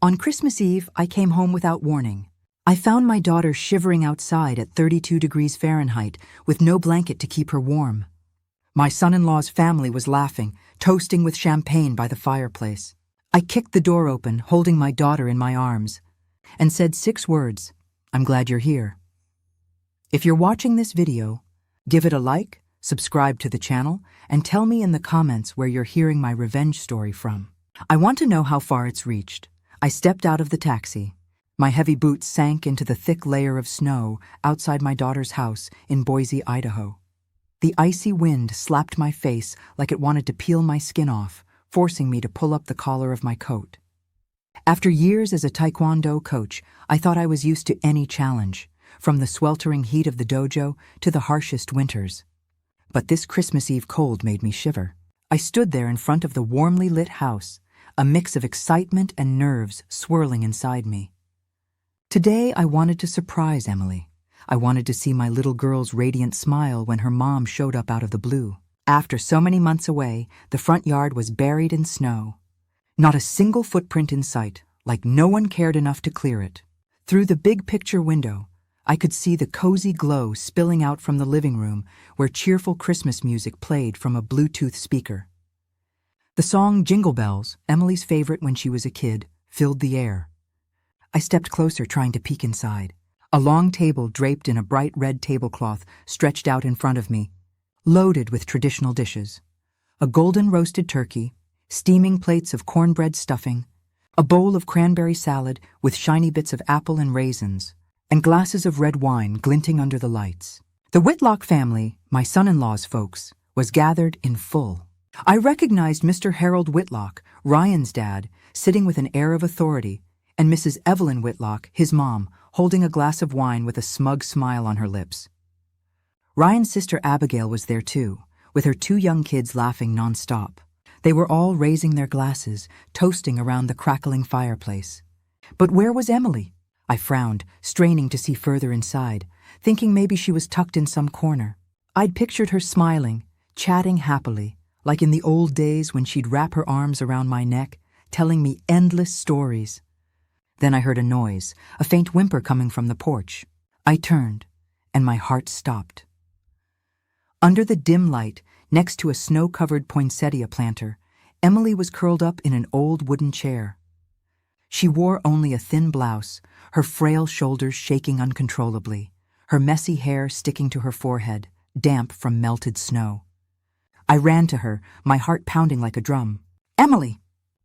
On Christmas Eve, I came home without warning. I found my daughter shivering outside at 32 degrees Fahrenheit with no blanket to keep her warm. My son-in-law's family was laughing, toasting with champagne by the fireplace. I kicked the door open, holding my daughter in my arms, and said 6 words, "I'm glad you're here." If you're watching this video, give it a like, subscribe to the channel, and tell me in the comments where you're hearing my revenge story from. I want to know how far it's reached. I stepped out of the taxi. My heavy boots sank into the thick layer of snow outside my daughter's house in Boise, Idaho. The icy wind slapped my face like it wanted to peel my skin off, forcing me to pull up the collar of my coat. After years as a Taekwondo coach, I thought I was used to any challenge, from the sweltering heat of the dojo to the harshest winters. But this Christmas Eve cold made me shiver. I stood there in front of the warmly lit house, a mix of excitement and nerves swirling inside me. Today, I wanted to surprise Emily. I wanted to see my little girl's radiant smile when her mom showed up out of the blue. After so many months away, the front yard was buried in snow. Not a single footprint in sight, like no one cared enough to clear it. Through the big picture window, I could see the cozy glow spilling out from the living room where cheerful Christmas music played from a Bluetooth speaker. The song Jingle Bells, Emily's favorite when she was a kid, filled the air. I stepped closer, trying to peek inside. A long table draped in a bright red tablecloth stretched out in front of me, loaded with traditional dishes. A golden roasted turkey, steaming plates of cornbread stuffing, a bowl of cranberry salad with shiny bits of apple and raisins, and glasses of red wine glinting under the lights. The Whitlock family, my son-in-law's folks, was gathered in full. I recognized Mr. Harold Whitlock, Ryan's dad, sitting with an air of authority, and Mrs. Evelyn Whitlock, his mom, holding a glass of wine with a smug smile on her lips. Ryan's sister Abigail was there too, with her 2 young kids laughing nonstop. They were all raising their glasses, toasting around the crackling fireplace. But where was Emily? I frowned, straining to see further inside, thinking maybe she was tucked in some corner. I'd pictured her smiling, chatting happily, like in the old days when she'd wrap her arms around my neck, telling me endless stories. Then I heard a noise, a faint whimper coming from the porch. I turned, and my heart stopped. Under the dim light, next to a snow-covered poinsettia planter, Emily was curled up in an old wooden chair. She wore only a thin blouse, her frail shoulders shaking uncontrollably, her messy hair sticking to her forehead, damp from melted snow. I ran to her, my heart pounding like a drum. "Emily!"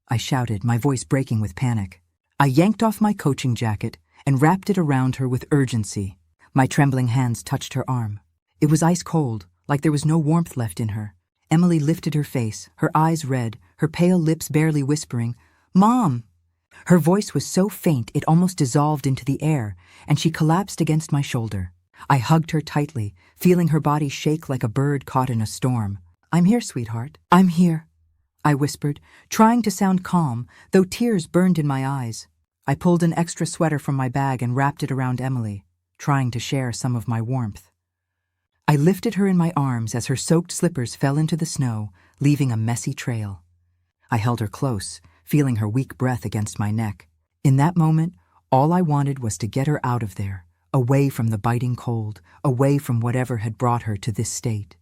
I shouted, my voice breaking with panic. I yanked off my coaching jacket and wrapped it around her with urgency. My trembling hands touched her arm. It was ice cold, like there was no warmth left in her. Emily lifted her face, her eyes red, her pale lips barely whispering, "Mom!" Her voice was so faint it almost dissolved into the air, and she collapsed against my shoulder. I hugged her tightly, feeling her body shake like a bird caught in a storm. "I'm here, sweetheart. I'm here," I whispered, trying to sound calm, though tears burned in my eyes. I pulled an extra sweater from my bag and wrapped it around Emily, trying to share some of my warmth. I lifted her in my arms as her soaked slippers fell into the snow, leaving a messy trail. I held her close, feeling her weak breath against my neck. In that moment, all I wanted was to get her out of there, away from the biting cold, away from whatever had brought her to this state.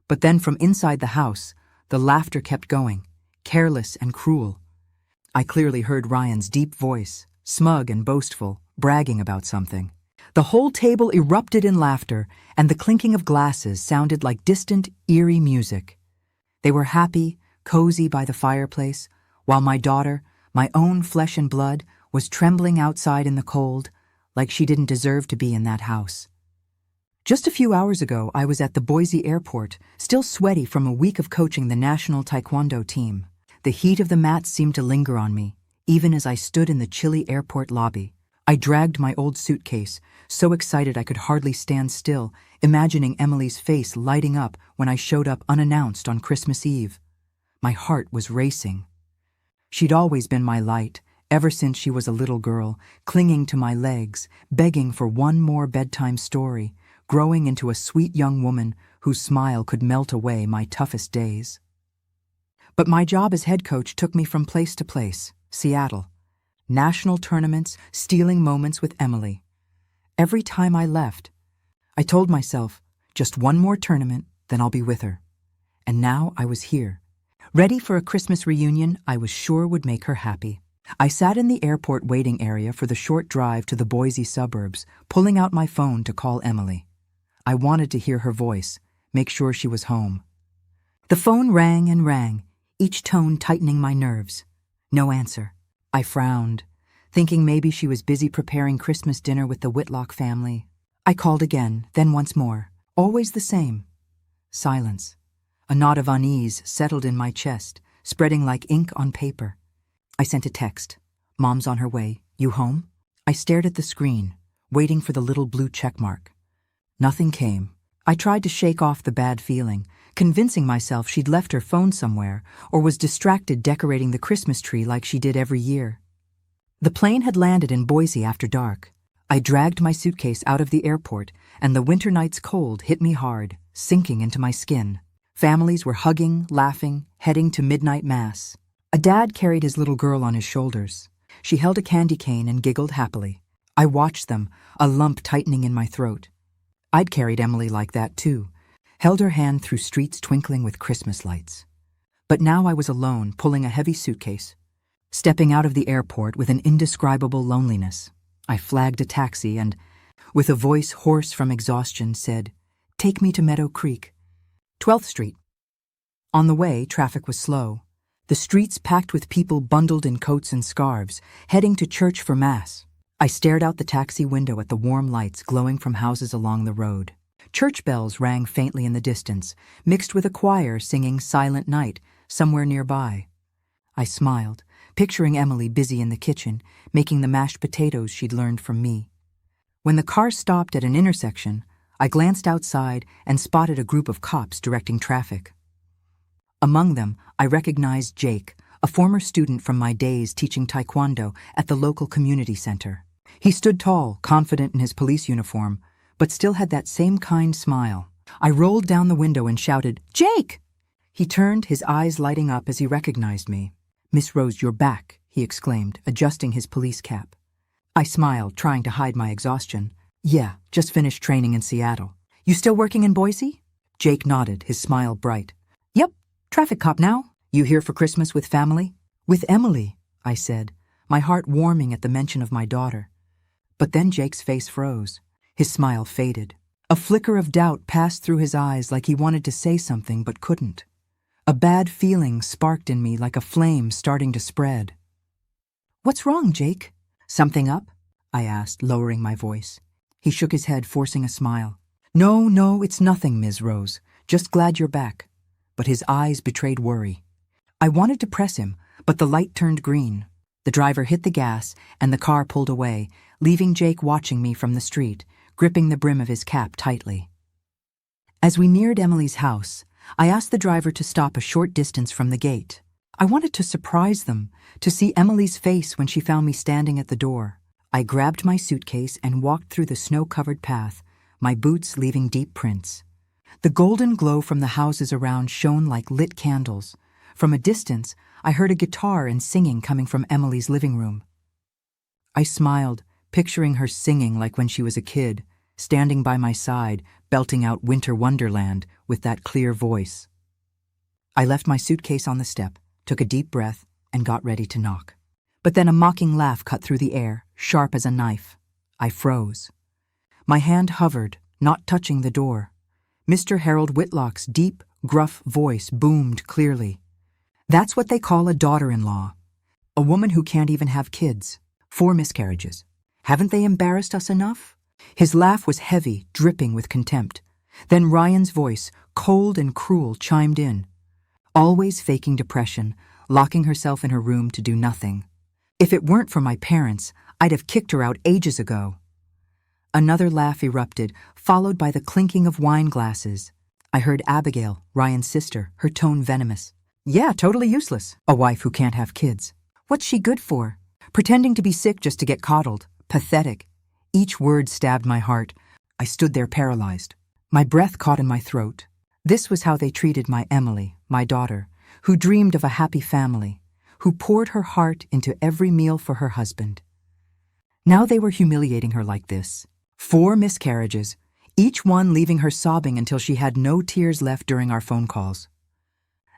But then from inside the house, the laughter kept going, careless and cruel. I clearly heard Ryan's deep voice, smug and boastful, bragging about something. The whole table erupted in laughter, and the clinking of glasses sounded like distant, eerie music. They were happy, cozy by the fireplace, while my daughter, my own flesh and blood, was trembling outside in the cold, like she didn't deserve to be in that house. Just a few hours ago, I was at the Boise airport, still sweaty from a week of coaching the national Taekwondo team. The heat of the mats seemed to linger on me, even as I stood in the chilly airport lobby. I dragged my old suitcase, so excited I could hardly stand still, imagining Emily's face lighting up when I showed up unannounced on Christmas Eve. My heart was racing. She'd always been my light, ever since she was a little girl, clinging to my legs, begging for one more bedtime story, growing into a sweet young woman whose smile could melt away my toughest days. But my job as head coach took me from place to place, Seattle, national tournaments, stealing moments with Emily. Every time I left, I told myself, just one more tournament, then I'll be with her. And now I was here, ready for a Christmas reunion I was sure would make her happy. I sat in the airport waiting area for the short drive to the Boise suburbs, pulling out my phone to call Emily. I wanted to hear her voice, make sure she was home. The phone rang and rang, each tone tightening my nerves. No answer. I frowned, thinking maybe she was busy preparing Christmas dinner with the Whitlock family. I called again, then once more. Always the same. Silence. A knot of unease settled in my chest, spreading like ink on paper. I sent a text. Mom's on her way. You home? I stared at the screen, waiting for the little blue check mark. Nothing came. I tried to shake off the bad feeling, convincing myself she'd left her phone somewhere or was distracted decorating the Christmas tree like she did every year. The plane had landed in Boise after dark. I dragged my suitcase out of the airport, and the winter night's cold hit me hard, sinking into my skin. Families were hugging, laughing, heading to midnight mass. A dad carried his little girl on his shoulders. She held a candy cane and giggled happily. I watched them, a lump tightening in my throat. I'd carried Emily like that too, held her hand through streets twinkling with Christmas lights. But now I was alone, pulling a heavy suitcase. Stepping out of the airport with an indescribable loneliness, I flagged a taxi and, with a voice hoarse from exhaustion, said, "Take me to Meadow Creek, 12th Street." On the way, traffic was slow. The streets packed with people bundled in coats and scarves, heading to church for Mass. I stared out the taxi window at the warm lights glowing from houses along the road. Church bells rang faintly in the distance, mixed with a choir singing Silent Night somewhere nearby. I smiled, picturing Emily busy in the kitchen, making the mashed potatoes she'd learned from me. When the car stopped at an intersection, I glanced outside and spotted a group of cops directing traffic. Among them, I recognized Jake, a former student from my days teaching taekwondo at the local community center. He stood tall, confident in his police uniform, but still had that same kind smile. I rolled down the window and shouted, "Jake!" He turned, his eyes lighting up as he recognized me. "Miss Rose, you're back," he exclaimed, adjusting his police cap. I smiled, trying to hide my exhaustion. "Yeah, just finished training in Seattle. You still working in Boise?" Jake nodded, his smile bright. "Yep, traffic cop now. You here for Christmas with family?" "With Emily," I said, my heart warming at the mention of my daughter. But then Jake's face froze. His smile faded. A flicker of doubt passed through his eyes like he wanted to say something but couldn't. A bad feeling sparked in me like a flame starting to spread. "What's wrong, Jake?" "Something up?" I asked, lowering my voice. He shook his head, forcing a smile. No, it's nothing, Ms. Rose. Just glad you're back." But his eyes betrayed worry. I wanted to press him, but the light turned green. The driver hit the gas, and the car pulled away, leaving Jake watching me from the street, gripping the brim of his cap tightly. As we neared Emily's house, I asked the driver to stop a short distance from the gate. I wanted to surprise them, to see Emily's face when she found me standing at the door. I grabbed my suitcase and walked through the snow-covered path, my boots leaving deep prints. The golden glow from the houses around shone like lit candles. From a distance, I heard a guitar and singing coming from Emily's living room. I smiled, picturing her singing like when she was a kid, standing by my side, belting out Winter Wonderland with that clear voice. I left my suitcase on the step, took a deep breath, and got ready to knock. But then a mocking laugh cut through the air, sharp as a knife. I froze. My hand hovered, not touching the door. Mr. Harold Whitlock's deep, gruff voice boomed clearly. "That's what they call a daughter-in-law. A woman who can't even have kids. 4 miscarriages. Haven't they embarrassed us enough?" His laugh was heavy, dripping with contempt. Then Ryan's voice, cold and cruel, chimed in. Always faking depression, locking herself in her room to do nothing. If it weren't for my parents, I'd have kicked her out ages ago. Another laugh erupted, followed by the clinking of wine glasses. I heard Abigail, Ryan's sister, her tone venomous. "Yeah, totally useless. A wife who can't have kids. What's she good for? Pretending to be sick just to get coddled. Pathetic." Each word stabbed my heart. I stood there paralyzed. My breath caught in my throat. This was how they treated my Emily, my daughter, who dreamed of a happy family, who poured her heart into every meal for her husband. Now they were humiliating her like this. 4 miscarriages, each one leaving her sobbing until she had no tears left during our phone calls.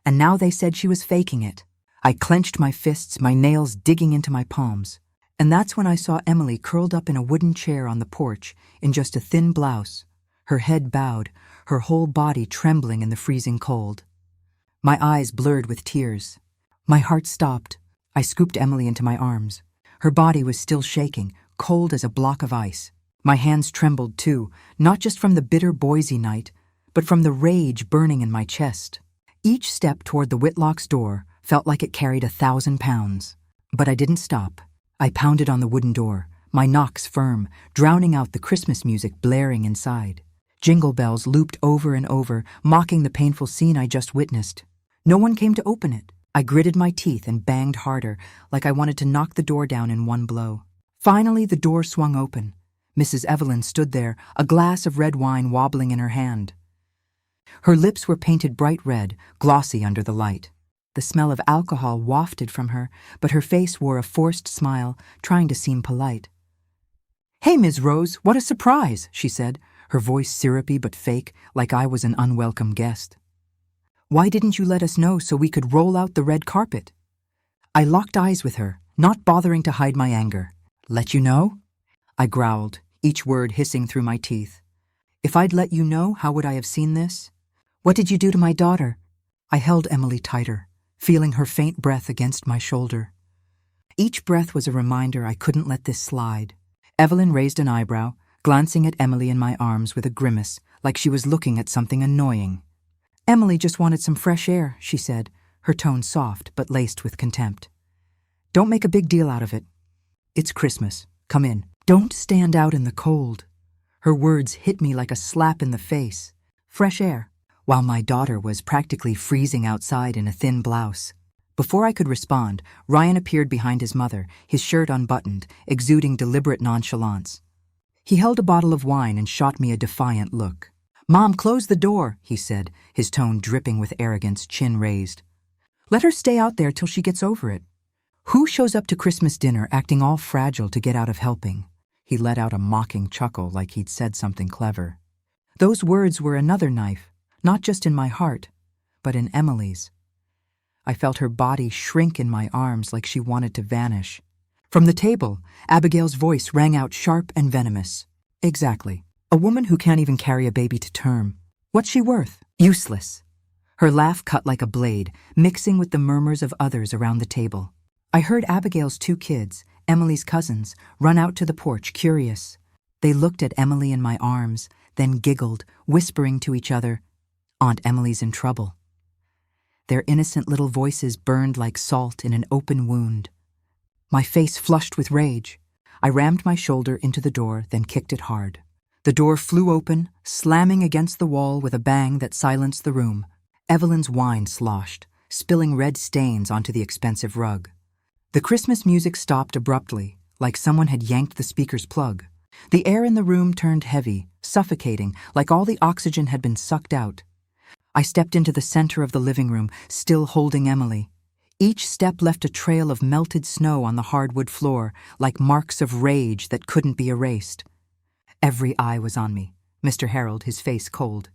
And now they said she was faking it. I clenched my fists, my nails digging into my palms. And that's when I saw Emily curled up in a wooden chair on the porch in just a thin blouse, her head bowed, her whole body trembling in the freezing cold. My eyes blurred with tears. My heart stopped. I scooped Emily into my arms. Her body was still shaking, cold as a block of ice. My hands trembled too, not just from the bitter Boise night, but from the rage burning in my chest. Each step toward the Whitlock's door felt like it carried 1,000 pounds. But I didn't stop. I pounded on the wooden door, my knocks firm, drowning out the Christmas music blaring inside. Jingle bells looped over and over, mocking the painful scene I just witnessed. No one came to open it. I gritted my teeth and banged harder, like I wanted to knock the door down in one blow. Finally, the door swung open. Mrs. Evelyn stood there, a glass of red wine wobbling in her hand. Her lips were painted bright red, glossy under the light. The smell of alcohol wafted from her, but her face wore a forced smile, trying to seem polite. "Hey, Ms. Rose, what a surprise," she said, her voice syrupy but fake, like I was an unwelcome guest. "Why didn't you let us know so we could roll out the red carpet?" I locked eyes with her, not bothering to hide my anger. "Let you know?" I growled, each word hissing through my teeth. "If I'd let you know, how would I have seen this? What did you do to my daughter?" I held Emily tighter, feeling her faint breath against my shoulder. Each breath was a reminder I couldn't let this slide. Evelyn raised an eyebrow, glancing at Emily in my arms with a grimace, like she was looking at something annoying. "Emily just wanted some fresh air," she said, her tone soft but laced with contempt. "Don't make a big deal out of it. It's Christmas. Come in. Don't stand out in the cold." Her words hit me like a slap in the face. Fresh air, while my daughter was practically freezing outside in a thin blouse. Before I could respond, Ryan appeared behind his mother, his shirt unbuttoned, exuding deliberate nonchalance. He held a bottle of wine and shot me a defiant look. "Mom, close the door," he said, his tone dripping with arrogance, chin raised. "Let her stay out there till she gets over it. Who shows up to Christmas dinner acting all fragile to get out of helping?" He let out a mocking chuckle like he'd said something clever. Those words were another knife, not just in my heart, but in Emily's. I felt her body shrink in my arms like she wanted to vanish. From the table, Abigail's voice rang out sharp and venomous. "Exactly. A woman who can't even carry a baby to term. What's she worth? Useless." Her laugh cut like a blade, mixing with the murmurs of others around the table. I heard Abigail's 2 kids, Emily's cousins, run out to the porch, curious. They looked at Emily in my arms, then giggled, whispering to each other, "Aunt Emily's in trouble." Their innocent little voices burned like salt in an open wound. My face flushed with rage. I rammed my shoulder into the door, then kicked it hard. The door flew open, slamming against the wall with a bang that silenced the room. Evelyn's wine sloshed, spilling red stains onto the expensive rug. The Christmas music stopped abruptly, like someone had yanked the speaker's plug. The air in the room turned heavy, suffocating, like all the oxygen had been sucked out. I stepped into the center of the living room, still holding Emily. Each step left a trail of melted snow on the hardwood floor, like marks of rage that couldn't be erased. Every eye was on me. Mr. Harold, his face cold.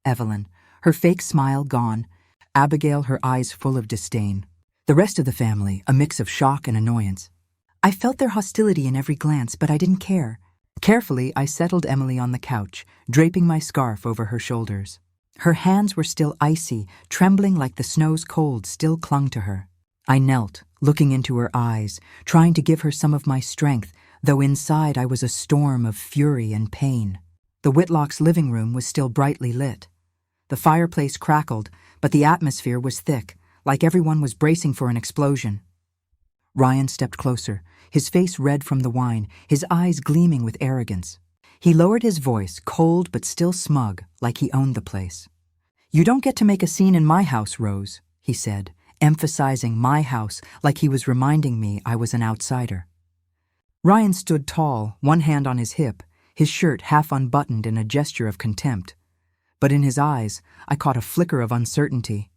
Evelyn, her fake smile gone. Abigail, her eyes full of disdain. The rest of the family, a mix of shock and annoyance. I felt their hostility in every glance, but I didn't care. Carefully, I settled Emily on the couch, draping my scarf over her shoulders. Her hands were still icy, trembling like the snow's cold still clung to her. I knelt, looking into her eyes, trying to give her some of my strength, though inside I was a storm of fury and pain. The Whitlocks' living room was still brightly lit. The fireplace crackled, but the atmosphere was thick, like everyone was bracing for an explosion. Ryan stepped closer, his face red from the wine, his eyes gleaming with arrogance. He lowered his voice, cold but still smug, like he owned the place. "You don't get to make a scene in my house, Rose," he said, emphasizing my house like he was reminding me I was an outsider. Ryan stood tall, one hand on his hip, his shirt half unbuttoned in a gesture of contempt. But in his eyes, I caught a flicker of uncertainty.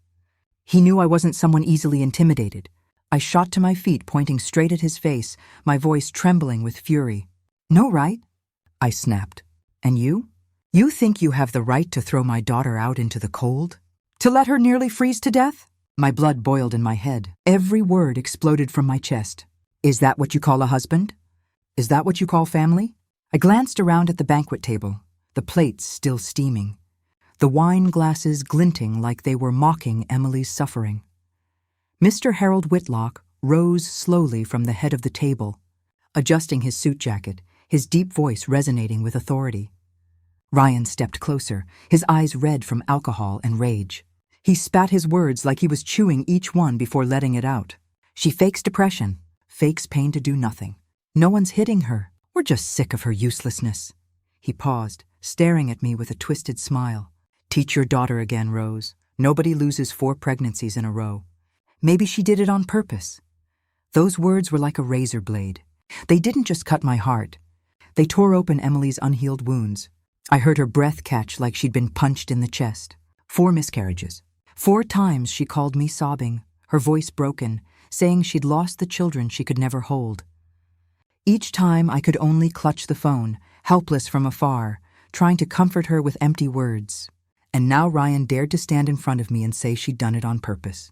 He knew I wasn't someone easily intimidated. I shot to my feet, pointing straight at his face, my voice trembling with fury. "No, right?" I snapped. "And you? You think you have the right to throw my daughter out into the cold? To let her nearly freeze to death?" My blood boiled in my head. Every word exploded from my chest. "Is that what you call a husband? Is that what you call family?" I glanced around at the banquet table, the plates still steaming, the wine glasses glinting like they were mocking Emily's suffering. Mr. Harold Whitlock rose slowly from the head of the table, adjusting his suit jacket, his deep voice resonating with authority. Ryan stepped closer, his eyes red from alcohol and rage. He spat his words like he was chewing each one before letting it out. "She fakes depression, fakes pain to do nothing. No one's hitting her. We're just sick of her uselessness." He paused, staring at me with a twisted smile. "Teach your daughter again, Rose. Nobody loses 4 pregnancies in a row. Maybe she did it on purpose." Those words were like a razor blade. They didn't just cut my heart. They tore open Emily's unhealed wounds. I heard her breath catch like she'd been punched in the chest. 4 miscarriages. 4 times she called me sobbing, her voice broken, saying she'd lost the children she could never hold. Each time I could only clutch the phone, helpless from afar, trying to comfort her with empty words. And now Ryan dared to stand in front of me and say she'd done it on purpose.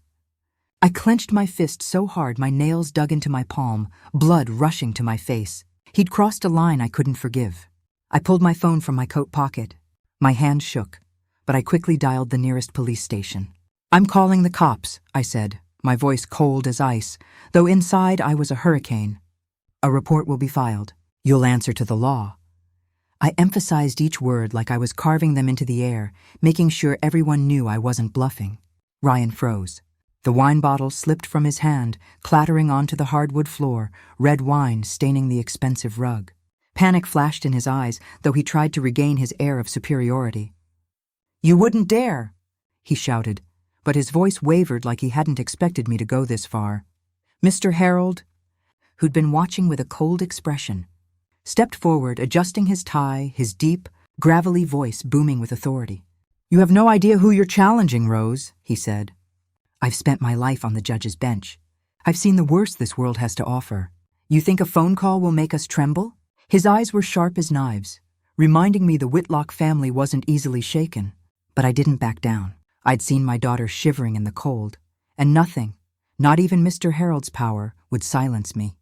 I clenched my fist so hard my nails dug into my palm, blood rushing to my face. He'd crossed a line I couldn't forgive. I pulled my phone from my coat pocket. My hand shook, but I quickly dialed the nearest police station. "I'm calling the cops," I said, my voice cold as ice, though inside I was a hurricane. "A report will be filed. You'll answer to the law." I emphasized each word like I was carving them into the air, making sure everyone knew I wasn't bluffing. Ryan froze. The wine bottle slipped from his hand, clattering onto the hardwood floor, red wine staining the expensive rug. Panic flashed in his eyes, though he tried to regain his air of superiority. "You wouldn't dare!" he shouted, but his voice wavered like he hadn't expected me to go this far. Mr. Harold, who'd been watching with a cold expression, stepped forward, adjusting his tie, his deep, gravelly voice booming with authority. "You have no idea who you're challenging, Rose," he said. "I've spent my life on the judge's bench. I've seen the worst this world has to offer. You think a phone call will make us tremble?" His eyes were sharp as knives, reminding me the Whitlock family wasn't easily shaken. But I didn't back down. I'd seen my daughter shivering in the cold, and nothing, not even Mr. Harold's power, would silence me.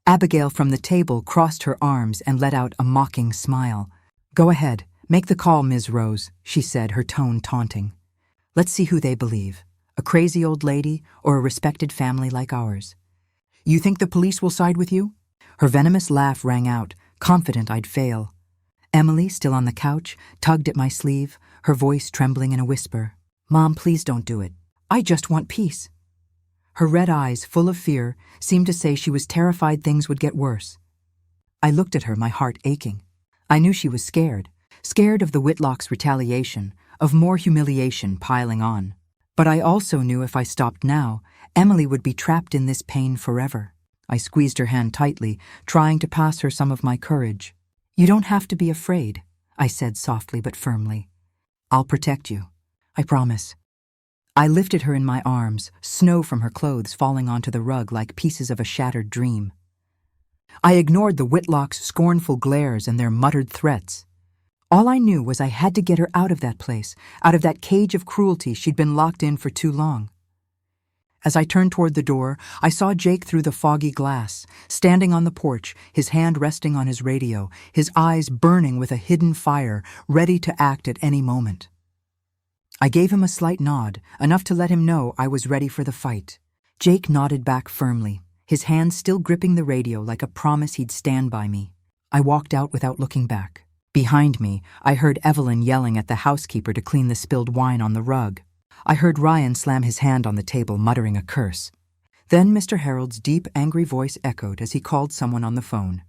Abigail from the table crossed her arms and let out a mocking smile. "Go ahead, make the call, Ms. Rose," she said, her tone taunting. "Let's see who they believe, a crazy old lady or a respected family like ours. You think the police will side with you?" Her venomous laugh rang out, confident I'd fail. Emily, still on the couch, tugged at my sleeve, her voice trembling in a whisper. "Mom, please don't do it. I just want peace." Her red eyes, full of fear, seemed to say she was terrified things would get worse. I looked at her, my heart aching. I knew she was scared of the Whitlocks' retaliation, of more humiliation piling on. But I also knew if I stopped now, Emily would be trapped in this pain forever. I squeezed her hand tightly, trying to pass her some of my courage. "You don't have to be afraid," I said softly but firmly. "I'll protect you. I promise." I lifted her in my arms, snow from her clothes falling onto the rug like pieces of a shattered dream. I ignored the Whitlocks' scornful glares and their muttered threats. All I knew was I had to get her out of that place, out of that cage of cruelty she'd been locked in for too long. As I turned toward the door, I saw Jake through the foggy glass, standing on the porch, his hand resting on his radio, his eyes burning with a hidden fire, ready to act at any moment. I gave him a slight nod, enough to let him know I was ready for the fight. Jake nodded back firmly, his hand still gripping the radio like a promise he'd stand by me. I walked out without looking back. Behind me, I heard Evelyn yelling at the housekeeper to clean the spilled wine on the rug. I heard Ryan slam his hand on the table, muttering a curse. Then Mr. Harold's deep, angry voice echoed as he called someone on the phone.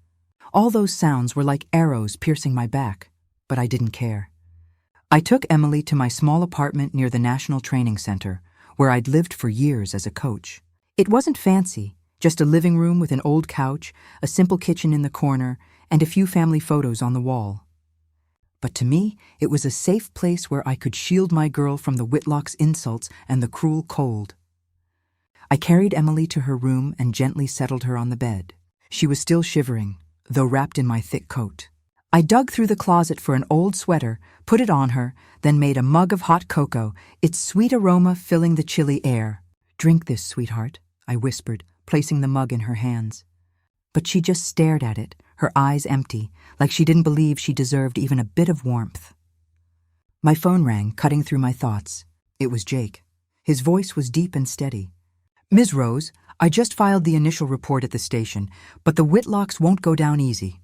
All those sounds were like arrows piercing my back, but I didn't care. I took Emily to my small apartment near the National Training Center, where I'd lived for years as a coach. It wasn't fancy, just a living room with an old couch, a simple kitchen in the corner, and a few family photos on the wall. But to me, it was a safe place where I could shield my girl from the Whitlocks' insults and the cruel cold. I carried Emily to her room and gently settled her on the bed. She was still shivering, though wrapped in my thick coat. I dug through the closet for an old sweater, put it on her, then made a mug of hot cocoa, its sweet aroma filling the chilly air. "Drink this, sweetheart," I whispered, placing the mug in her hands. But she just stared at it, her eyes empty, like she didn't believe she deserved even a bit of warmth. My phone rang, cutting through my thoughts. It was Jake. His voice was deep and steady. "Ms. Rose, I just filed the initial report at the station, but the Whitlocks won't go down easy.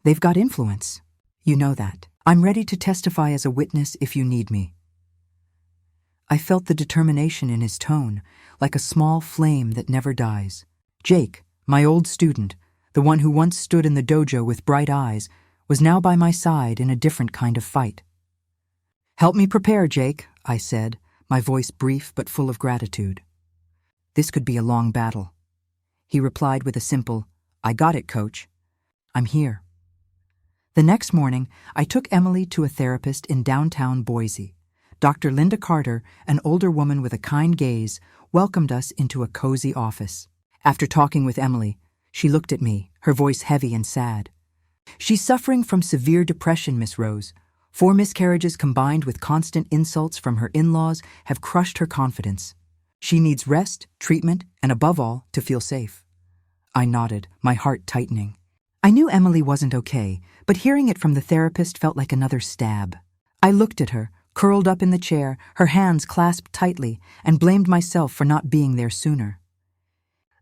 They've got influence. You know that. I'm ready to testify as a witness if you need me." I felt the determination in his tone, like a small flame that never dies. Jake, my old student, the one who once stood in the dojo with bright eyes, was now by my side in a different kind of fight. "Help me prepare, Jake," I said, my voice brief but full of gratitude. "This could be a long battle." He replied with a simple, "I got it, coach. I'm here." The next morning, I took Emily to a therapist in downtown Boise. Dr. Linda Carter, an older woman with a kind gaze, welcomed us into a cozy office. After talking with Emily, she looked at me, her voice heavy and sad. "She's suffering from severe depression, Miss Rose. 4 miscarriages combined with constant insults from her in-laws have crushed her confidence. She needs rest, treatment, and above all, to feel safe." I nodded, my heart tightening. I knew Emily wasn't okay, but hearing it from the therapist felt like another stab. I looked at her, curled up in the chair, her hands clasped tightly, and blamed myself for not being there sooner.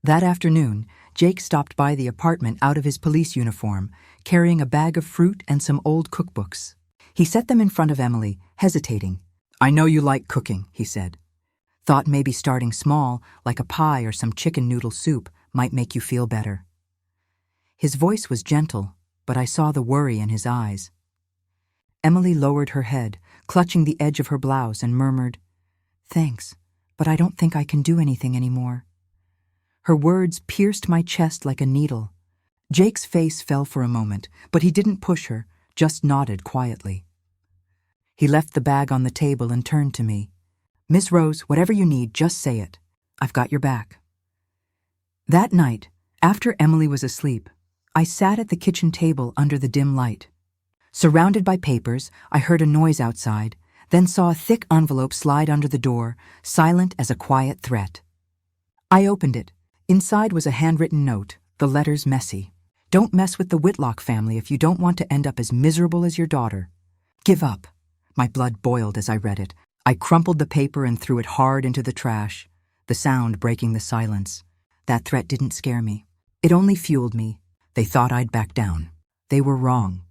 That afternoon, Jake stopped by the apartment out of his police uniform, carrying a bag of fruit and some old cookbooks. He set them in front of Emily, hesitating. "I know you like cooking," he said. "Thought maybe starting small, like a pie or some chicken noodle soup, might make you feel better." His voice was gentle, but I saw the worry in his eyes. Emily lowered her head, clutching the edge of her blouse, and murmured, "Thanks, but I don't think I can do anything anymore." Her words pierced my chest like a needle. Jake's face fell for a moment, but he didn't push her, just nodded quietly. He left the bag on the table and turned to me. "Miss Rose, whatever you need, just say it. I've got your back." That night, after Emily was asleep, I sat at the kitchen table under the dim light. Surrounded by papers, I heard a noise outside, then saw a thick envelope slide under the door, silent as a quiet threat. I opened it. Inside was a handwritten note, the letters messy. "Don't mess with the Whitlock family if you don't want to end up as miserable as your daughter. Give up." My blood boiled as I read it. I crumpled the paper and threw it hard into the trash, the sound breaking the silence. That threat didn't scare me. It only fueled me. They thought I'd back down. They were wrong.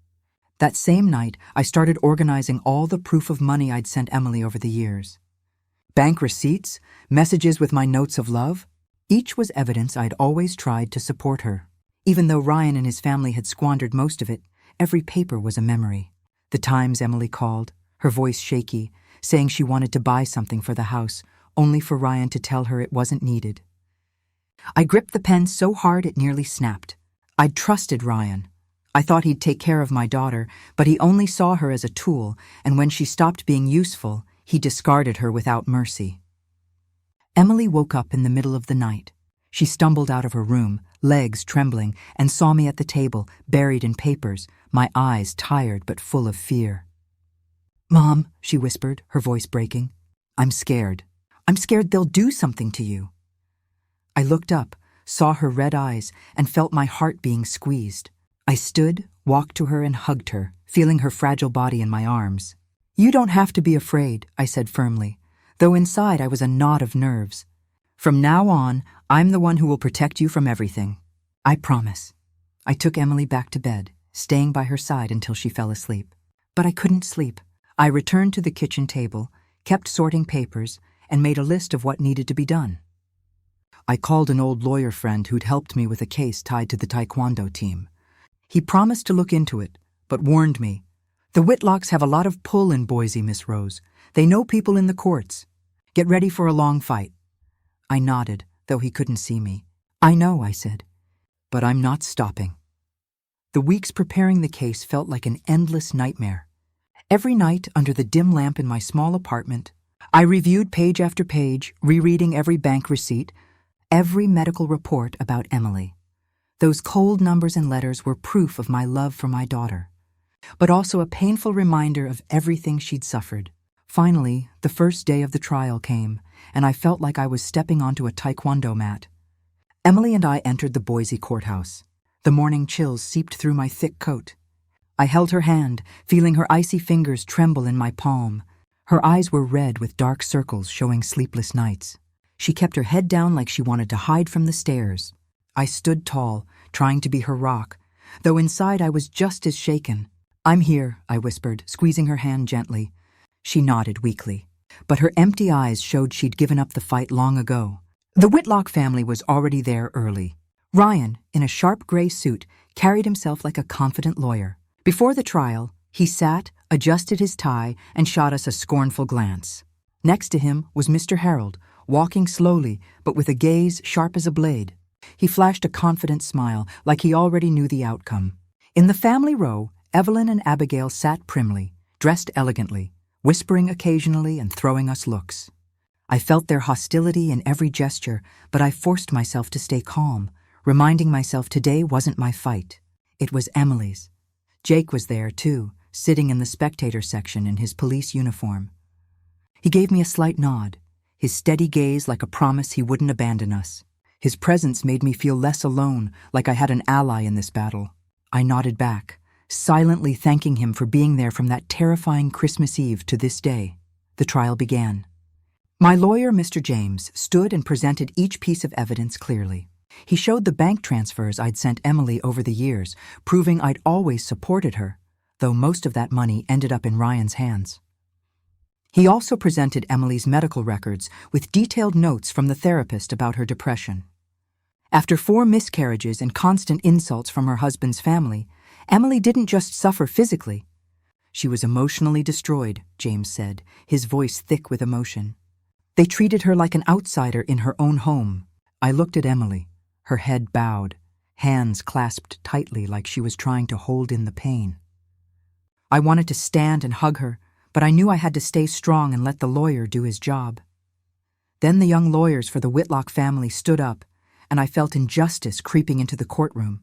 That same night, I started organizing all the proof of money I'd sent Emily over the years. Bank receipts, messages with my notes of love. Each was evidence I'd always tried to support her. Even though Ryan and his family had squandered most of it, every paper was a memory. The times Emily called, her voice shaky, saying she wanted to buy something for the house, only for Ryan to tell her it wasn't needed. I gripped the pen so hard it nearly snapped. I'd trusted Ryan. I thought he'd take care of my daughter, but he only saw her as a tool, and when she stopped being useful, he discarded her without mercy. Emily woke up in the middle of the night. She stumbled out of her room, legs trembling, and saw me at the table, buried in papers, my eyes tired but full of fear. "Mom," she whispered, her voice breaking. "I'm scared. I'm scared they'll do something to you." I looked up, saw her red eyes, and felt my heart being squeezed. I stood, walked to her, and hugged her, feeling her fragile body in my arms. "You don't have to be afraid," I said firmly, though inside I was a knot of nerves. "From now on, I'm the one who will protect you from everything. I promise." I took Emily back to bed, staying by her side until she fell asleep. But I couldn't sleep. I returned to the kitchen table, kept sorting papers, and made a list of what needed to be done. I called an old lawyer friend who'd helped me with a case tied to the taekwondo team. He promised to look into it, but warned me. "The Whitlocks have a lot of pull in Boise, Miss Rose. They know people in the courts. Get ready for a long fight." I nodded, though he couldn't see me. "I know," I said, "but I'm not stopping." The weeks preparing the case felt like an endless nightmare. Every night, under the dim lamp in my small apartment, I reviewed page after page, rereading every bank receipt, every medical report about Emily. Those cold numbers and letters were proof of my love for my daughter, but also a painful reminder of everything she'd suffered. Finally, the first day of the trial came, and I felt like I was stepping onto a taekwondo mat. Emily and I entered the Boise courthouse. The morning chills seeped through my thick coat. I held her hand, feeling her icy fingers tremble in my palm. Her eyes were red with dark circles showing sleepless nights. She kept her head down like she wanted to hide from the stares. I stood tall, trying to be her rock, though inside I was just as shaken. "I'm here," I whispered, squeezing her hand gently. She nodded weakly, but her empty eyes showed she'd given up the fight long ago. The Whitlock family was already there early. Ryan, in a sharp gray suit, carried himself like a confident lawyer. Before the trial, he sat, adjusted his tie, and shot us a scornful glance. Next to him was Mr. Harold, walking slowly, but with a gaze sharp as a blade. He flashed a confident smile, like he already knew the outcome. In the family row, Evelyn and Abigail sat primly, dressed elegantly, whispering occasionally and throwing us looks. I felt their hostility in every gesture, but I forced myself to stay calm, reminding myself today wasn't my fight. It was Emily's. Jake was there, too, sitting in the spectator section in his police uniform. He gave me a slight nod, his steady gaze like a promise he wouldn't abandon us. His presence made me feel less alone, like I had an ally in this battle. I nodded back, silently thanking him for being there from that terrifying Christmas Eve to this day. The trial began. My lawyer, Mr. James, stood and presented each piece of evidence clearly. He showed the bank transfers I'd sent Emily over the years, proving I'd always supported her, though most of that money ended up in Ryan's hands. He also presented Emily's medical records with detailed notes from the therapist about her depression. After 4 miscarriages and constant insults from her husband's family, Emily didn't just suffer physically. She was emotionally destroyed, James said, his voice thick with emotion. They treated her like an outsider in her own home. I looked at Emily, her head bowed, hands clasped tightly like she was trying to hold in the pain. I wanted to stand and hug her, but I knew I had to stay strong and let the lawyer do his job. Then the young lawyers for the Whitlock family stood up, and I felt injustice creeping into the courtroom.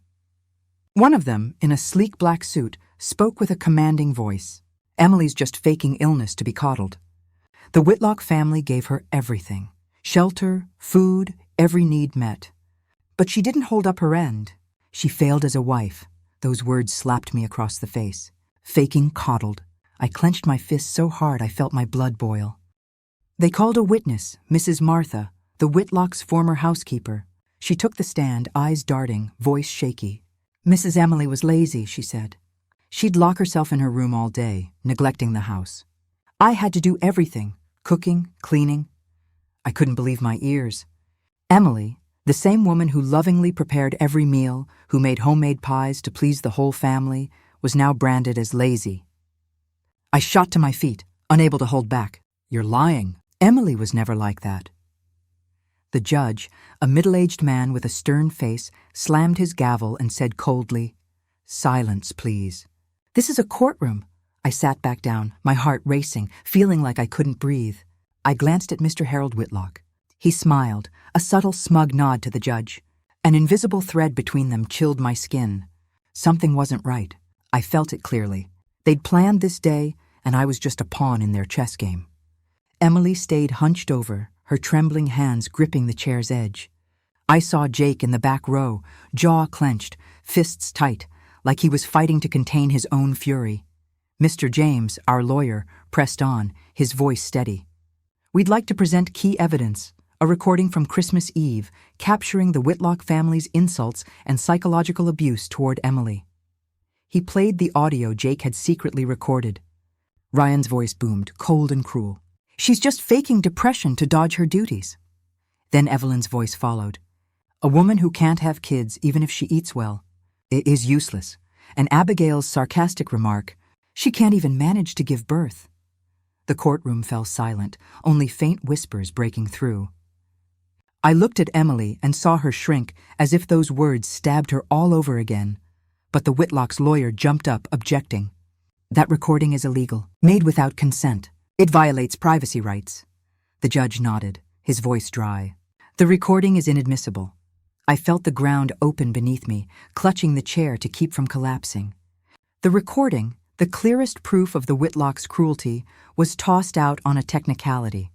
One of them, in a sleek black suit, spoke with a commanding voice. "Emily's just faking illness to be coddled. The Whitlock family gave her everything. Shelter, food, every need met. But she didn't hold up her end. She failed as a wife." Those words slapped me across the face. Faking coddled. I clenched my fist so hard I felt my blood boil. They called a witness, Mrs. Martha, the Whitlock's former housekeeper. She took the stand, eyes darting, voice shaky. "Mrs. Emily was lazy," she said. "She'd lock herself in her room all day, neglecting the house. I had to do everything, cooking, cleaning." I couldn't believe my ears. Emily, the same woman who lovingly prepared every meal, who made homemade pies to please the whole family, was now branded as lazy. I shot to my feet, unable to hold back. "You're lying. Emily was never like that." The judge, a middle-aged man with a stern face, slammed his gavel and said coldly, "Silence, please." "This is a courtroom." I sat back down, my heart racing, feeling like I couldn't breathe. I glanced at Mr. Harold Whitlock. He smiled, a subtle, smug nod to the judge. An invisible thread between them chilled my skin. Something wasn't right. I felt it clearly. They'd planned this day, and I was just a pawn in their chess game. Emily stayed hunched over, her trembling hands gripping the chair's edge. I saw Jake in the back row, jaw clenched, fists tight, like he was fighting to contain his own fury. Mr. James, our lawyer, pressed on, his voice steady. "We'd like to present key evidence, a recording from Christmas Eve, capturing the Whitlock family's insults and psychological abuse toward Emily." He played the audio Jake had secretly recorded. Ryan's voice boomed, cold and cruel. "She's just faking depression to dodge her duties." Then Evelyn's voice followed. "A woman who can't have kids even if she eats well is useless." And Abigail's sarcastic remark, "She can't even manage to give birth." The courtroom fell silent, only faint whispers breaking through. I looked at Emily and saw her shrink as if those words stabbed her all over again. But the Whitlock's lawyer jumped up, objecting. "That recording is illegal, made without consent. It violates privacy rights." The judge nodded, his voice dry. The recording is inadmissible. I felt the ground open beneath me, clutching the chair to keep from collapsing. The recording, the clearest proof of the Whitlocks' cruelty, was tossed out on a technicality.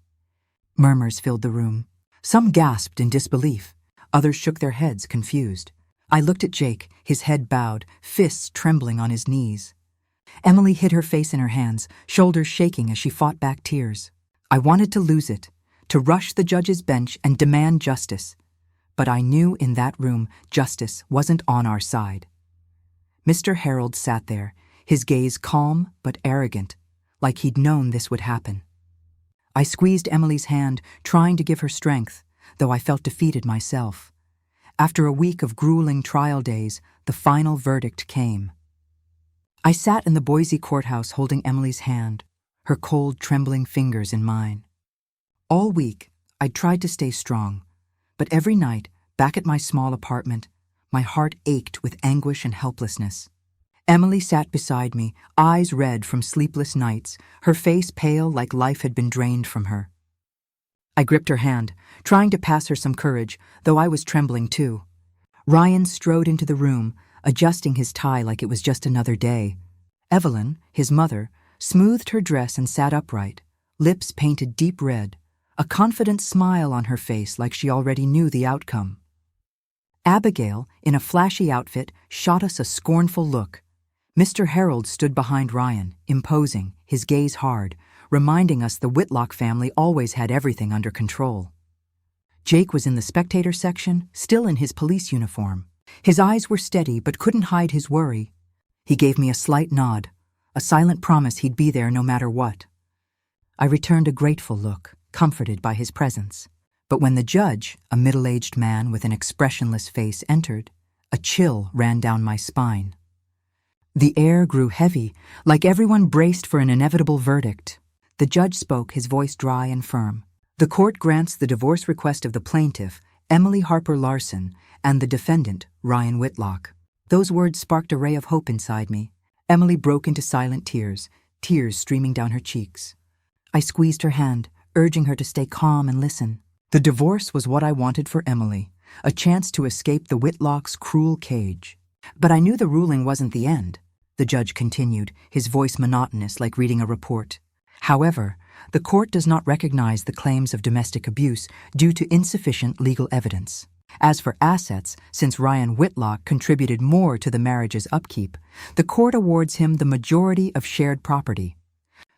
Murmurs filled the room. Some gasped in disbelief. Others shook their heads, confused. I looked at Jake, his head bowed, fists trembling on his knees. Emily hid her face in her hands, shoulders shaking as she fought back tears. I wanted to lose it, to rush the judge's bench and demand justice. But I knew in that room justice wasn't on our side. Mr. Harold sat there, his gaze calm but arrogant, like he'd known this would happen. I squeezed Emily's hand, trying to give her strength, though I felt defeated myself. After a week of grueling trial days, the final verdict came. I sat in the Boise courthouse holding Emily's hand, her cold, trembling fingers in mine. All week, I'd tried to stay strong, but every night, back at my small apartment, my heart ached with anguish and helplessness. Emily sat beside me, eyes red from sleepless nights, her face pale like life had been drained from her. I gripped her hand, trying to pass her some courage, though I was trembling too. Ryan strode into the room, adjusting his tie like it was just another day. Evelyn, his mother, smoothed her dress and sat upright, lips painted deep red, a confident smile on her face like she already knew the outcome. Abigail, in a flashy outfit, shot us a scornful look. Mr. Harold stood behind Ryan, imposing, his gaze hard, reminding us the Whitlock family always had everything under control. Jake was in the spectator section, still in his police uniform. His eyes were steady but couldn't hide his worry. He gave me a slight nod, a silent promise he'd be there no matter what. I returned a grateful look, comforted by his presence. But when the judge, a middle-aged man with an expressionless face, entered, a chill ran down my spine. The air grew heavy, like everyone braced for an inevitable verdict. The judge spoke, his voice dry and firm. The court grants the divorce request of the plaintiff, Emily Harper Larson, and the defendant, Ryan Whitlock. Those words sparked a ray of hope inside me. Emily broke into silent tears, tears streaming down her cheeks. I squeezed her hand, urging her to stay calm and listen. The divorce was what I wanted for Emily, a chance to escape the Whitlocks' cruel cage. But I knew the ruling wasn't the end. The judge continued, his voice monotonous like reading a report. However, the court does not recognize the claims of domestic abuse due to insufficient legal evidence. As for assets, since Ryan Whitlock contributed more to the marriage's upkeep, the court awards him the majority of shared property.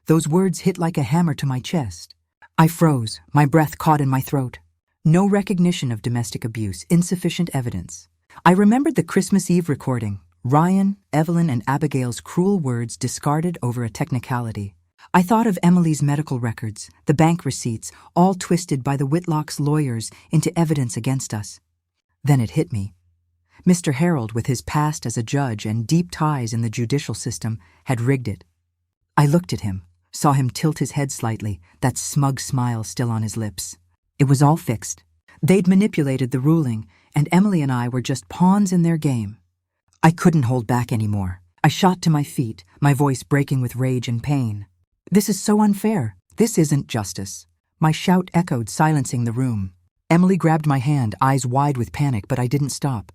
Those words hit like a hammer to my chest. I froze, my breath caught in my throat. No recognition of domestic abuse, insufficient evidence. I remembered the Christmas Eve recording, Ryan, Evelyn, and Abigail's cruel words discarded over a technicality. I thought of Emily's medical records, the bank receipts, all twisted by the Whitlocks' lawyers into evidence against us. Then it hit me. Mr. Harold, with his past as a judge and deep ties in the judicial system, had rigged it. I looked at him, saw him tilt his head slightly, that smug smile still on his lips. It was all fixed. They'd manipulated the ruling, and Emily and I were just pawns in their game. I couldn't hold back anymore. I shot to my feet, my voice breaking with rage and pain. This is so unfair. This isn't justice. My shout echoed, silencing the room. Emily grabbed my hand, eyes wide with panic, but I didn't stop.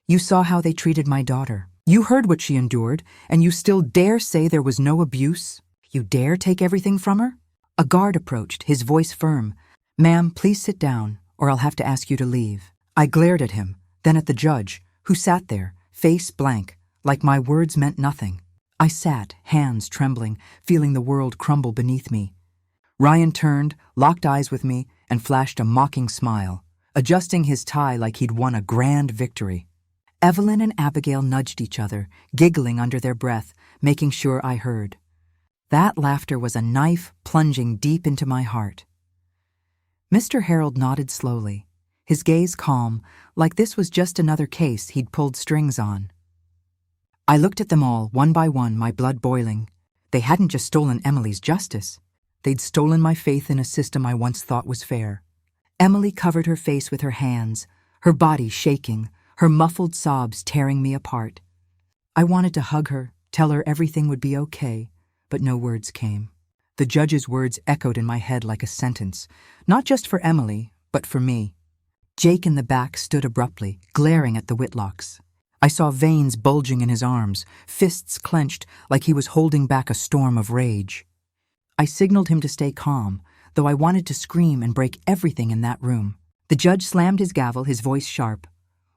You saw how they treated my daughter. You heard what she endured, and you still dare say there was no abuse? You dare take everything from her? A guard approached, his voice firm. Ma'am, please sit down, or I'll have to ask you to leave. I glared at him, then at the judge, who sat there, face blank, like my words meant nothing. I sat, hands trembling, feeling the world crumble beneath me. Ryan turned, locked eyes with me, and flashed a mocking smile, adjusting his tie like he'd won a grand victory. Evelyn and Abigail nudged each other, giggling under their breath, making sure I heard. That laughter was a knife plunging deep into my heart. Mr. Harold nodded slowly, his gaze calm, like this was just another case he'd pulled strings on. I looked at them all, one by one, my blood boiling. They hadn't just stolen Emily's justice. They'd stolen my faith in a system I once thought was fair. Emily covered her face with her hands, her body shaking, her muffled sobs tearing me apart. I wanted to hug her, tell her everything would be okay, but no words came. The judge's words echoed in my head like a sentence, not just for Emily, but for me. Jake in the back stood abruptly, glaring at the Whitlocks. I saw veins bulging in his arms, fists clenched like he was holding back a storm of rage. I signaled him to stay calm, though I wanted to scream and break everything in that room. The judge slammed his gavel, his voice sharp.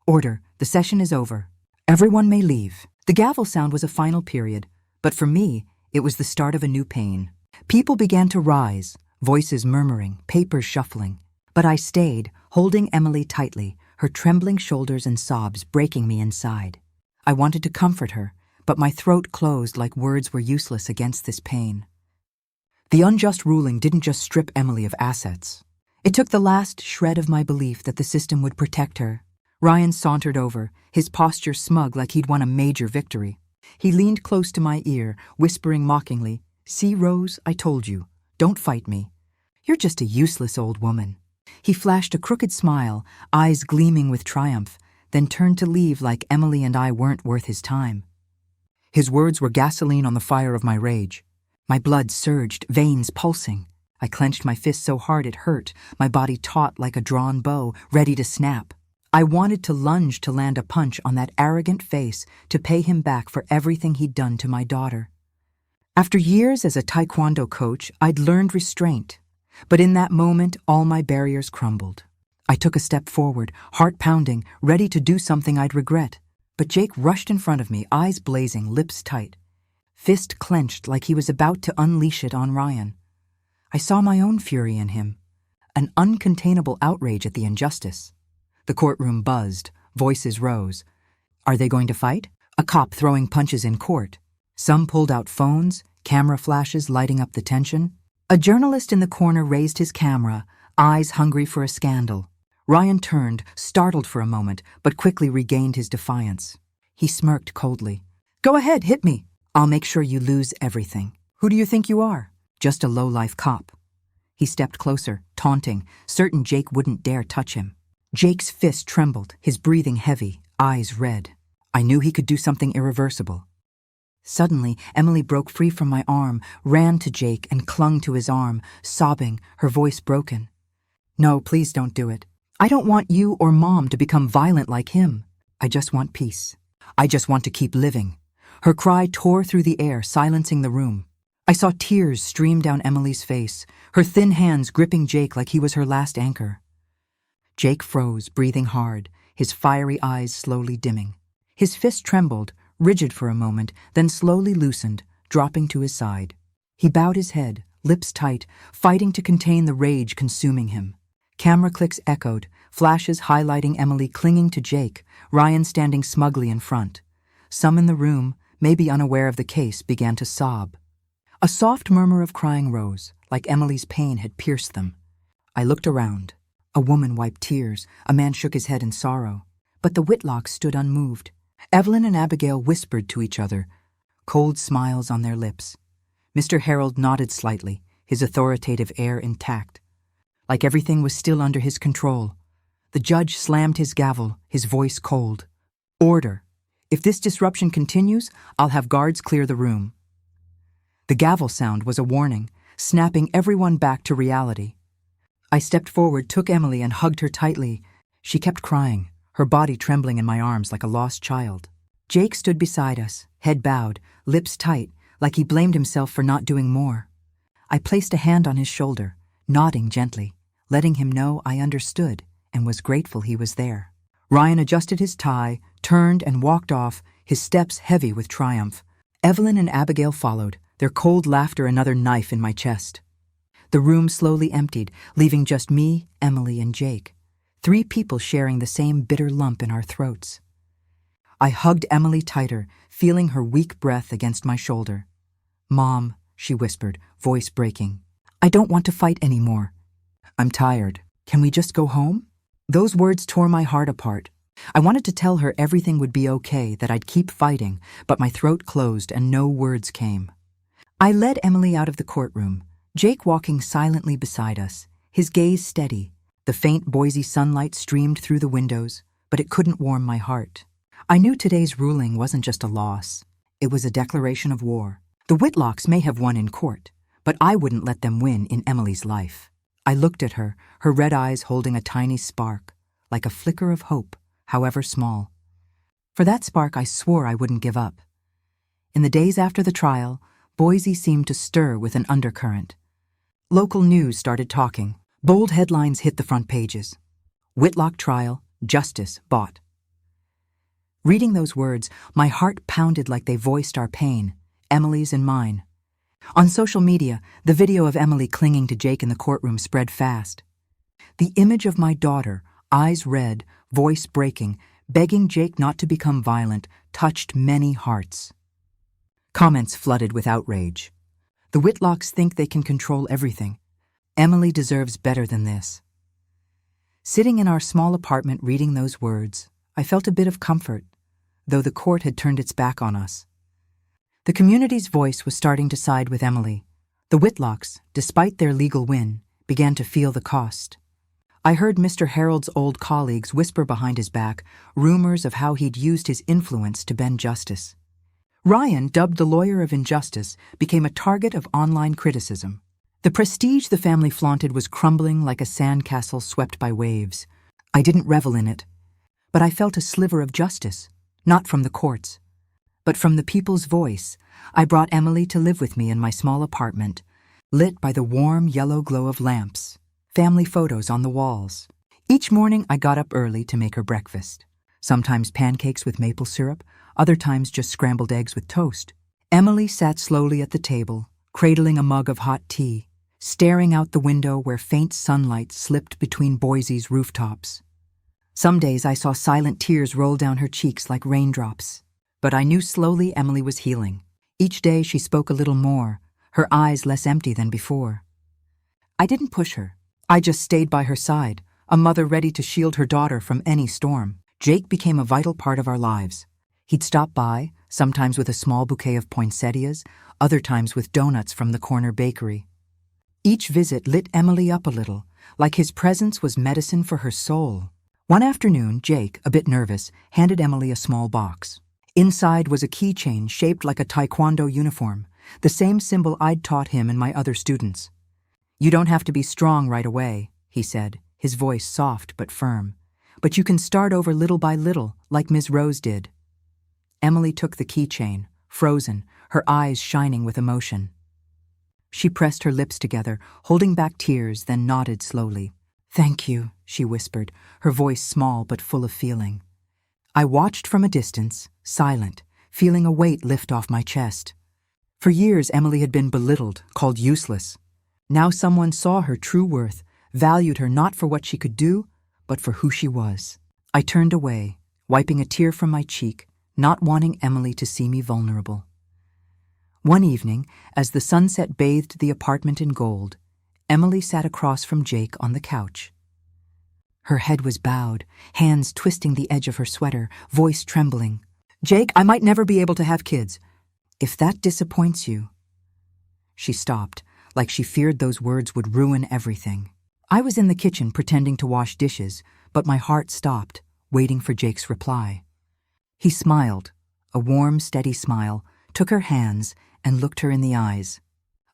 "Order, the session is over. Everyone may leave." The gavel sound was a final period, but for me, it was the start of a new pain. People began to rise, voices murmuring, papers shuffling. But I stayed, holding Emily tightly, her trembling shoulders and sobs breaking me inside. I wanted to comfort her, but my throat closed like words were useless against this pain. The unjust ruling didn't just strip Emily of assets. It took the last shred of my belief that the system would protect her. Ryan sauntered over, his posture smug like he'd won a major victory. He leaned close to my ear, whispering mockingly, "See, Rose, I told you. Don't fight me. You're just a useless old woman." He flashed a crooked smile, eyes gleaming with triumph, then turned to leave like Emily and I weren't worth his time. His words were gasoline on the fire of my rage. My blood surged, veins pulsing. I clenched my fist so hard it hurt, my body taut like a drawn bow, ready to snap. I wanted to lunge to land a punch on that arrogant face to pay him back for everything he'd done to my daughter. After years as a taekwondo coach, I'd learned restraint. But in that moment, all my barriers crumbled. I took a step forward, heart pounding, ready to do something I'd regret. But Jake rushed in front of me, eyes blazing, lips tight. Fist clenched like he was about to unleash it on Ryan. I saw my own fury in him, an uncontainable outrage at the injustice. The courtroom buzzed, voices rose. Are they going to fight? A cop throwing punches in court. Some pulled out phones, camera flashes lighting up the tension. A journalist in the corner raised his camera, eyes hungry for a scandal. Ryan turned, startled for a moment, but quickly regained his defiance. He smirked coldly. "Go ahead, hit me. I'll make sure you lose everything. Who do you think you are? Just a low-life cop." He stepped closer, taunting, certain Jake wouldn't dare touch him. Jake's fist trembled, his breathing heavy, eyes red. I knew he could do something irreversible. Suddenly, Emily broke free from my arm, ran to Jake and clung to his arm, sobbing, her voice broken. "No, please don't do it. I don't want you or Mom to become violent like him. I just want peace. I just want to keep living." Her cry tore through the air, silencing the room. I saw tears stream down Emily's face, her thin hands gripping Jake like he was her last anchor. Jake froze, breathing hard, his fiery eyes slowly dimming. His fist trembled, rigid for a moment, then slowly loosened, dropping to his side. He bowed his head, lips tight, fighting to contain the rage consuming him. Camera clicks echoed, flashes highlighting Emily clinging to Jake, Ryan standing smugly in front. Some in the room, maybe unaware of the case, began to sob. A soft murmur of crying rose, like Emily's pain had pierced them. I looked around. A woman wiped tears, a man shook his head in sorrow. But the Whitlocks stood unmoved. Evelyn and Abigail whispered to each other, cold smiles on their lips. Mr. Harold nodded slightly, his authoritative air intact, like everything was still under his control. The judge slammed his gavel, his voice cold. "Order. If this disruption continues, I'll have guards clear the room." The gavel sound was a warning, snapping everyone back to reality. I stepped forward, took Emily, and hugged her tightly. She kept crying, her body trembling in my arms like a lost child. Jake stood beside us, head bowed, lips tight, like he blamed himself for not doing more. I placed a hand on his shoulder, nodding gently, letting him know I understood and was grateful he was there. Ryan adjusted his tie, turned and walked off, his steps heavy with triumph. Evelyn and Abigail followed, their cold laughter another knife in my chest. The room slowly emptied, leaving just me, Emily, and Jake. 3 people sharing the same bitter lump in our throats. I hugged Emily tighter, feeling her weak breath against my shoulder. "Mom," she whispered, voice breaking, "I don't want to fight anymore. I'm tired. Can we just go home?" Those words tore my heart apart. I wanted to tell her everything would be okay, that I'd keep fighting, but my throat closed and no words came. I led Emily out of the courtroom, Jake walking silently beside us, his gaze steady. The faint Boise sunlight streamed through the windows, but it couldn't warm my heart. I knew today's ruling wasn't just a loss. It was a declaration of war. The Whitlocks may have won in court, but I wouldn't let them win in Emily's life. I looked at her, her red eyes holding a tiny spark, like a flicker of hope, however small. For that spark, I swore I wouldn't give up. In the days after the trial, Boise seemed to stir with an undercurrent. Local news started talking. Bold headlines hit the front pages. Whitlock trial, justice bought. Reading those words, my heart pounded like they voiced our pain, Emily's and mine. On social media, the video of Emily clinging to Jake in the courtroom spread fast. The image of my daughter, eyes red, voice breaking, begging Jake not to become violent, touched many hearts. Comments flooded with outrage. The Whitlocks think they can control everything. Emily deserves better than this. Sitting in our small apartment reading those words, I felt a bit of comfort, though the court had turned its back on us. The community's voice was starting to side with Emily. The Whitlocks, despite their legal win, began to feel the cost. I heard Mr. Harold's old colleagues whisper behind his back rumors of how he'd used his influence to bend justice. Ryan, dubbed the lawyer of injustice, became a target of online criticism. The prestige the family flaunted was crumbling like a sandcastle swept by waves. I didn't revel in it, but I felt a sliver of justice, not from the courts, but from the people's voice. I brought Emily to live with me in my small apartment, lit by the warm yellow glow of lamps, family photos on the walls. Each morning I got up early to make her breakfast, sometimes pancakes with maple syrup, other times just scrambled eggs with toast. Emily sat slowly at the table, cradling a mug of hot tea, staring out the window where faint sunlight slipped between Boise's rooftops. Some days I saw silent tears roll down her cheeks like raindrops, but I knew slowly Emily was healing. Each day she spoke a little more, her eyes less empty than before. I didn't push her. I just stayed by her side, a mother ready to shield her daughter from any storm. Jake became a vital part of our lives. He'd stop by, sometimes with a small bouquet of poinsettias, other times with donuts from the corner bakery. Each visit lit Emily up a little, like his presence was medicine for her soul. One afternoon, Jake, a bit nervous, handed Emily a small box. Inside was a keychain shaped like a taekwondo uniform, the same symbol I'd taught him and my other students. "You don't have to be strong right away," he said, his voice soft but firm. "But you can start over little by little, like Ms. Rose did." Emily took the keychain, frozen, her eyes shining with emotion. She pressed her lips together, holding back tears, then nodded slowly. "Thank you," she whispered, her voice small but full of feeling. I watched from a distance, silent, feeling a weight lift off my chest. For years, Emily had been belittled, called useless. Now someone saw her true worth, valued her not for what she could do, but for who she was. I turned away, wiping a tear from my cheek, not wanting Emily to see me vulnerable. One evening, as the sunset bathed the apartment in gold, Emily sat across from Jake on the couch. Her head was bowed, hands twisting the edge of her sweater, voice trembling. "Jake, I might never be able to have kids. If that disappoints you..." She stopped, like she feared those words would ruin everything. I was in the kitchen pretending to wash dishes, but my heart stopped, waiting for Jake's reply. He smiled, a warm, steady smile, took her hands, and looked her in the eyes.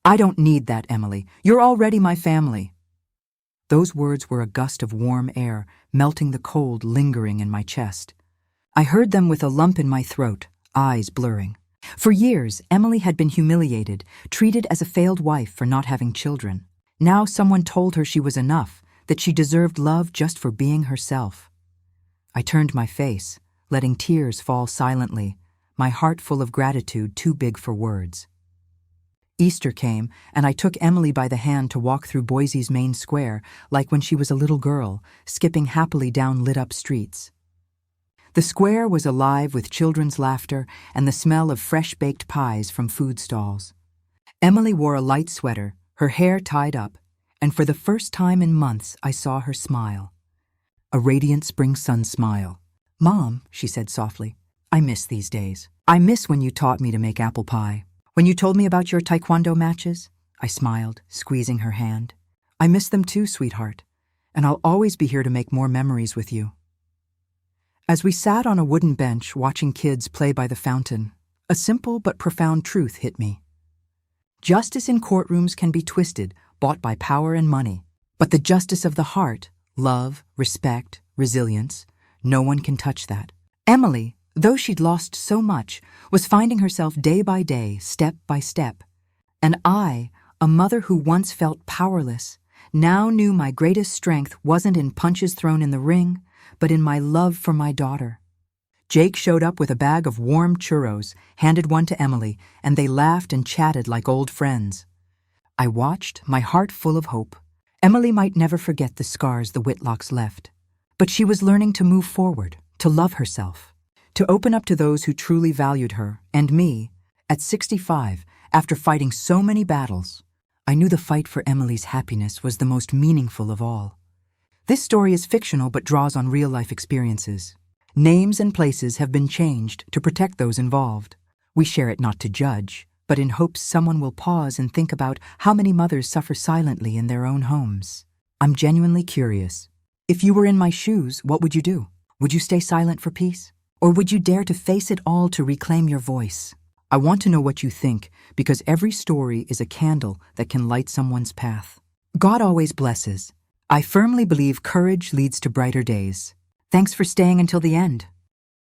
"I don't need that, Emily. You're already my family." Those words were a gust of warm air, melting the cold lingering in my chest. I heard them with a lump in my throat, eyes blurring. For years, Emily had been humiliated, treated as a failed wife for not having children. Now someone told her she was enough, that she deserved love just for being herself. I turned my face, letting tears fall silently, my heart full of gratitude too big for words. Easter came, and I took Emily by the hand to walk through Boise's main square, like when she was a little girl, skipping happily down lit-up streets. The square was alive with children's laughter and the smell of fresh-baked pies from food stalls. Emily wore a light sweater, her hair tied up, and for the first time in months I saw her smile. A radiant spring sun smile. "Mom," she said softly, "I miss these days. I miss when you taught me to make apple pie. When you told me about your taekwondo matches." I smiled, squeezing her hand. "I miss them too, sweetheart, and I'll always be here to make more memories with you." As we sat on a wooden bench watching kids play by the fountain, a simple but profound truth hit me. Justice in courtrooms can be twisted, bought by power and money, but the justice of the heart, love, respect, resilience. No one can touch that. Emily, though she'd lost so much, was finding herself day by day, step by step. And I, a mother who once felt powerless, now knew my greatest strength wasn't in punches thrown in the ring, but in my love for my daughter. Jake showed up with a bag of warm churros, handed one to Emily, and they laughed and chatted like old friends. I watched, my heart full of hope. Emily might never forget the scars the Whitlocks left, but she was learning to move forward, to love herself, to open up to those who truly valued her, and me. At 65, after fighting so many battles, I knew the fight for Emily's happiness was the most meaningful of all. This story is fictional but draws on real-life experiences. Names and places have been changed to protect those involved. We share it not to judge, but in hopes someone will pause and think about how many mothers suffer silently in their own homes. I'm genuinely curious. If you were in my shoes, what would you do? Would you stay silent for peace? Or would you dare to face it all to reclaim your voice? I want to know what you think, because every story is a candle that can light someone's path. God always blesses. I firmly believe courage leads to brighter days. Thanks for staying until the end.